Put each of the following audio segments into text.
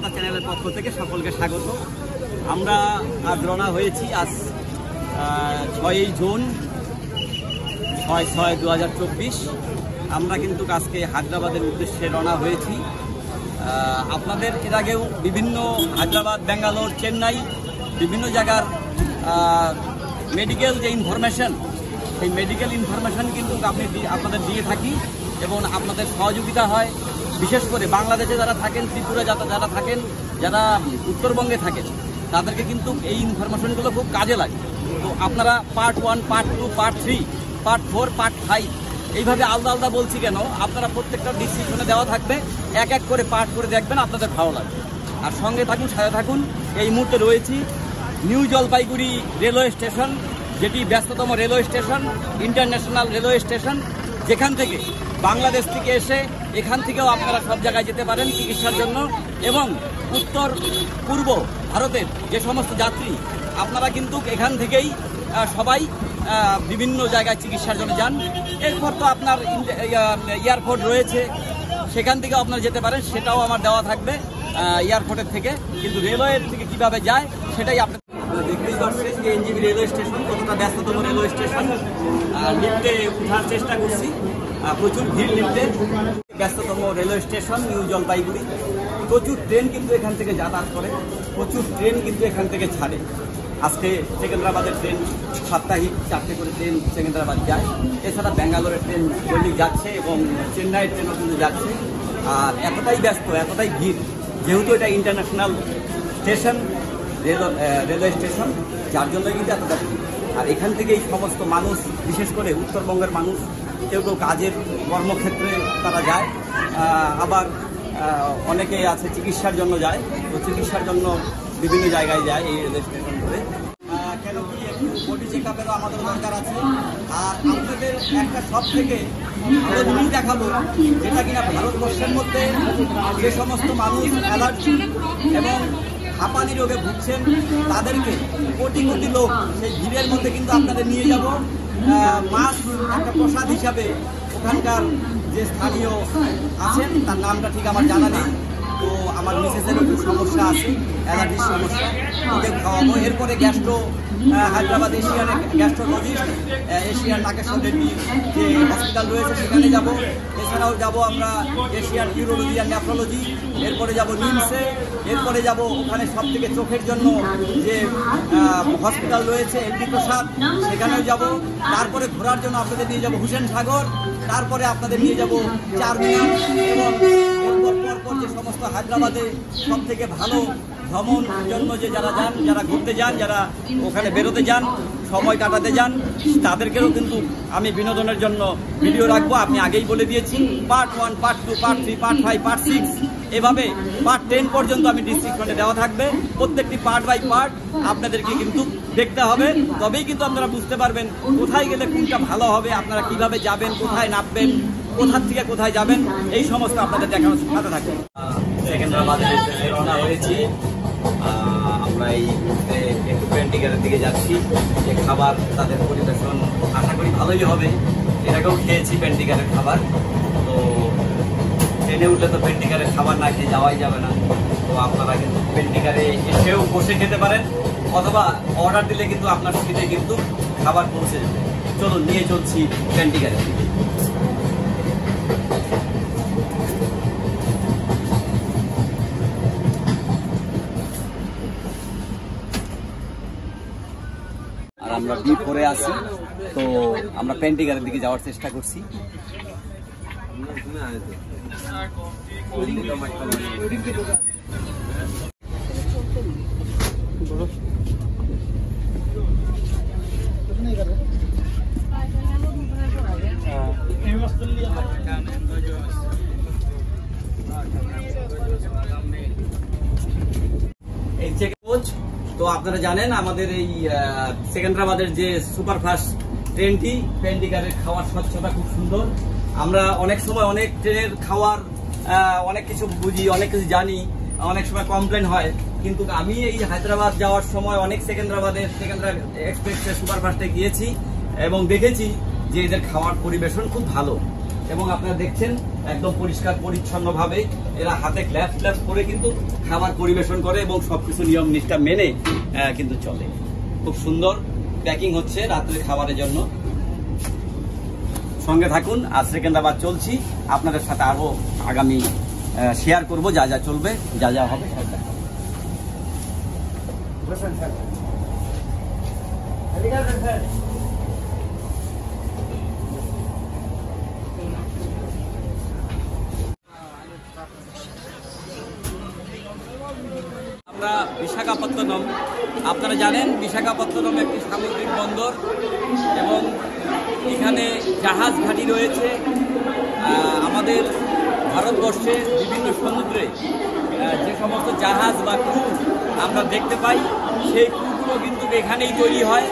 পাতা চ্যানেলের পক্ষ থেকে সকলকে স্বাগত। আমরা আজ রওনা হয়েছি, আজ 6 জুন 6/6/2024। আমরা কিন্তু আজকে হায়দ্রাবাদের উদ্দেশ্যে রওনা হয়েছি। আপনাদের এর আগেও বিভিন্ন হায়দ্রাবাদ, ব্যাঙ্গালোর, চেন্নাই বিভিন্ন জায়গার মেডিকেল যে ইনফরমেশন, সেই মেডিকেল ইনফরমেশন কিন্তু আপনাদের দিয়ে থাকি এবং আপনাদের সহযোগিতা হয়। বিশেষ করে বাংলাদেশে যারা থাকেন, ত্রিপুরা যারা থাকেন, যারা উত্তরবঙ্গে থাকেন, তাদেরকে কিন্তু এই ইনফরমেশনগুলো খুব কাজে লাগে। তো আপনারা part 1, part 2, part 3, part 4, part 5 এইভাবে আলাদা আলাদা বলছি কেন, আপনারা প্রত্যেকটা ডিসক্রিপশনে দেওয়া থাকবে, এক এক করে পার্ট করে দেখবেন, আপনাদের ভালো লাগবে। আর সঙ্গে থাকুন, সাথে থাকুন। এই মুহূর্তে রয়েছি নিউ জলপাইগুড়ি রেলওয়ে স্টেশন, যেটি ব্যস্ততম railway station, international railway station, যেখান থেকে বাংলাদেশ থেকে এসে এখান থেকেও আপনারা সব জায়গায় যেতে পারেন চিকিৎসার জন্য। এবং উত্তর পূর্ব ভারতের যে সমস্ত যাত্রী, আপনারা কিন্তু এখান থেকেই সবাই বিভিন্ন জায়গায় চিকিৎসার জন্য যান। এরপর তো আপনার এয়ারপোর্ট রয়েছে, সেখান থেকেও আপনারা যেতে পারেন, সেটাও আমার দেওয়া থাকবে এয়ারপোর্টের থেকে। কিন্তু রেলওয়ের থেকে কিভাবে যায় সেটাই আপনারা দেখতেই পাচ্ছেন যে এনজিবি রেলওয়ে স্টেশন কতটা ব্যস্ততম রেলওয়ে স্টেশন। লিফটে ওঠার চেষ্টা করছি, প্রচুর ভিড় লিফটে। ব্যস্ততম রেলওয়ে স্টেশন নিউ জলপাইগুড়ি। প্রচুর ট্রেন কিন্তু এখান থেকে যাতায়াত করে, প্রচুর ট্রেন কিন্তু এখান থেকে ছাড়ে। আজকে সেকেন্দ্রাবাদের ট্রেন সাপ্তাহিক 4টে করে ট্রেন সেকেন্দ্রাবাদ যায়। এছাড়া ব্যাঙ্গালোরের ট্রেন দৈনিক যাচ্ছে এবং চেন্নাইয়ের ট্রেনও কিন্তু যাচ্ছে। আর এতটাই ব্যস্ত, এতটাই ভিড়, যেহেতু এটা ইন্টারন্যাশনাল স্টেশন, রেলওয়ে স্টেশন, যার জন্য কিন্তু এতটা ভিড়। আর এখান থেকেই সমস্ত মানুষ, বিশেষ করে উত্তরবঙ্গের মানুষ, কেউ কেউ কাজের কর্মক্ষেত্রে তারা যায়, আবার অনেকে আছে চিকিৎসার জন্য যায়। তো চিকিৎসার জন্য বিভিন্ন জায়গায় যায় এই রেলওয়ে স্টেশন ধরে। কেন কি একটু বডি চেক আপেরও আমাদের দরকার আছে। আর আপনাদের একটা সব থেকে ভালো জিনিস দেখাবো, যেটা কিনা ভারতবর্ষের মধ্যে যে সমস্ত মানুষ অ্যালার্জি এবং হাঁপানি রোগে ভুগছেন, তাদেরকে কোটি কোটি লোক সেই ভিড়ের মধ্যে কিন্তু আপনাদের নিয়ে যাব। মাছ একটা প্রসাদ হিসাবে ওখানকার যে স্থানীয় আছেন, তার নামটা ঠিক আমার জানা নেই। তো আমার মিসেসের একটু সমস্যা আছে, অ্যালার্জির সমস্যা, ওকে খাওয়াবো। এরপরে Hyderabad Asian gastrologist, Asian Nageshwar Reddy যে হসপিটাল রয়েছে, সেখানে যাব। এছাড়াও যাব আমরা এশিয়ান ইউরোলজি অ্যান্ড নেফ্রোলজি। এরপরে যাব নিমসে। এরপরে যাব ওখানে সব থেকে চোখের জন্য যে হসপিটাল রয়েছে এমডি প্রসাদ, সেখানেও যাব। তারপরে ঘোরার জন্য আপনাদের নিয়ে যাব হুসেন সাগর। তারপরে আপনাদের নিয়ে যাব চারমিনার। এবং এরপর পরপর যে সমস্ত হায়দ্রাবাদে সব থেকে ভালো ভ্রমণ জন্য যে যারা যান, যারা ঘুরতে যান, যারা ওখানে বেরোতে যান, সময় কাটাতে যান, তাদেরকেও কিন্তু আমি বিনোদনের জন্য ভিডিও রাখবো। আপনি আগেই বলে দিয়েছি, part 1, part 2, part 3, part 5, part 6 এভাবে পার্ট 10 পর্যন্ত আমি ডিসক্রিপশনে দেওয়া থাকবে। প্রত্যেকটি পার্ট বাই পার্ট আপনাদেরকে কিন্তু দেখতে হবে, তবেই কিন্তু আপনারা বুঝতে পারবেন কোথায় গেলে কোনটা ভালো হবে, আপনারা কিভাবে যাবেন, কোথায় নামবেন, কোথার থেকে কোথায় যাবেন, এই সমস্ত আপনাদের দেখানোর সাথে থাকবে। সেকেন্দ্রাবাদের উদ্দেশ্যে রওনা হয়েছি। আমরা এই মুহূর্তে একটু পেন্টিকারের দিকে যাচ্ছি। যে খাবার তাদের পরিবেশন আশা করি ভালোই হবে। এর আগেও খেয়েছি পেন্টিকারের খাবার। তো ট্রেনে উঠলে তো পেন্টিকারের খাবার না খেয়ে যাওয়াই যাবে না। তো আপনারা কিন্তু পেন্টিকারে এসেও বসে খেতে পারেন, অথবা অর্ডার দিলে কিন্তু আপনার সিটে কিন্তু খাবার পৌঁছে যাবে। চলুন, নিয়ে চলছি পেন্টিকারের দিকে। আমরা B4-এ আছি, তো আমরা পেন্টিকারের দিকে যাওয়ার চেষ্টা করছি। এই চেক কোচ, তো আপনারা জানেন আমাদের এই সেকেন্দ্রাবাদের যে সুপারফাস্ট ট্রেনটি, পেন্টিকারের খাওয়ার স্বচ্ছতা খুব সুন্দর। আমরা অনেক সময় অনেক ট্রেনের খাওয়ার অনেক কিছু বুঝি, অনেক কিছু জানি, অনেক সময় কমপ্লেন হয়, কিন্তু আমি এই হায়দ্রাবাদ যাওয়ার সময় অনেক সেকেন্দ্রা এক্সপ্রেস সুপারফাস্টে গিয়েছি এবং দেখেছি যে এদের খাওয়ার পরিবেশন খুব ভালো। এবং আপনারা দেখছেন একদম পরিষ্কার পরিচ্ছন্নভাবে এরা হাতে গ্লাভস পরে কিন্তু খাবার পরিবেশন করে এবং সবকিছু নিয়ম নিষ্ঠা মেনে কিন্তু চলে। খুব সুন্দর প্যাকিং হচ্ছে রাত্রে খাবারের জন্য। সঙ্গে থাকুন, আজ সেকেন্দ্রাবাদ চলছি, আপনাদের সাথে আরো আগামী শেয়ার করব, যা যা চলবে, যা যা হবে সব দেখাবো। আমরা বিশাখাপত্তনম, আপনারা জানেন বিশাখাপত্তনম একটি সামুদ্রিক বন্দর এবং এখানে জাহাজ ঘাঁটি রয়েছে। আমাদের ভারতবর্ষে বিভিন্ন সমুদ্রে যে সমস্ত জাহাজ বা ক্রু আমরা দেখতে পাই, সেই ক্রুগুলো কিন্তু এখানেই তৈরি হয়।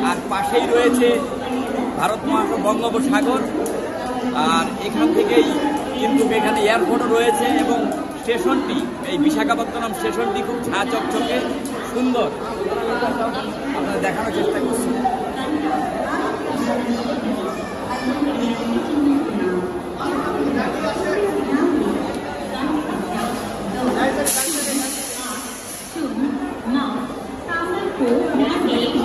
আর পাশেই রয়েছে ভারত মহাসাগর, বঙ্গোপসাগর, আর এখান থেকেই কিন্তু এখানে এয়ারপোর্টও রয়েছে এবং স্টেশনটি, এই বিশাখাপত্তনম স্টেশনটি খুব ঝাঁ চকচকে সুন্দর, আপনারা দেখানোর চেষ্টা করছি। Now, 1004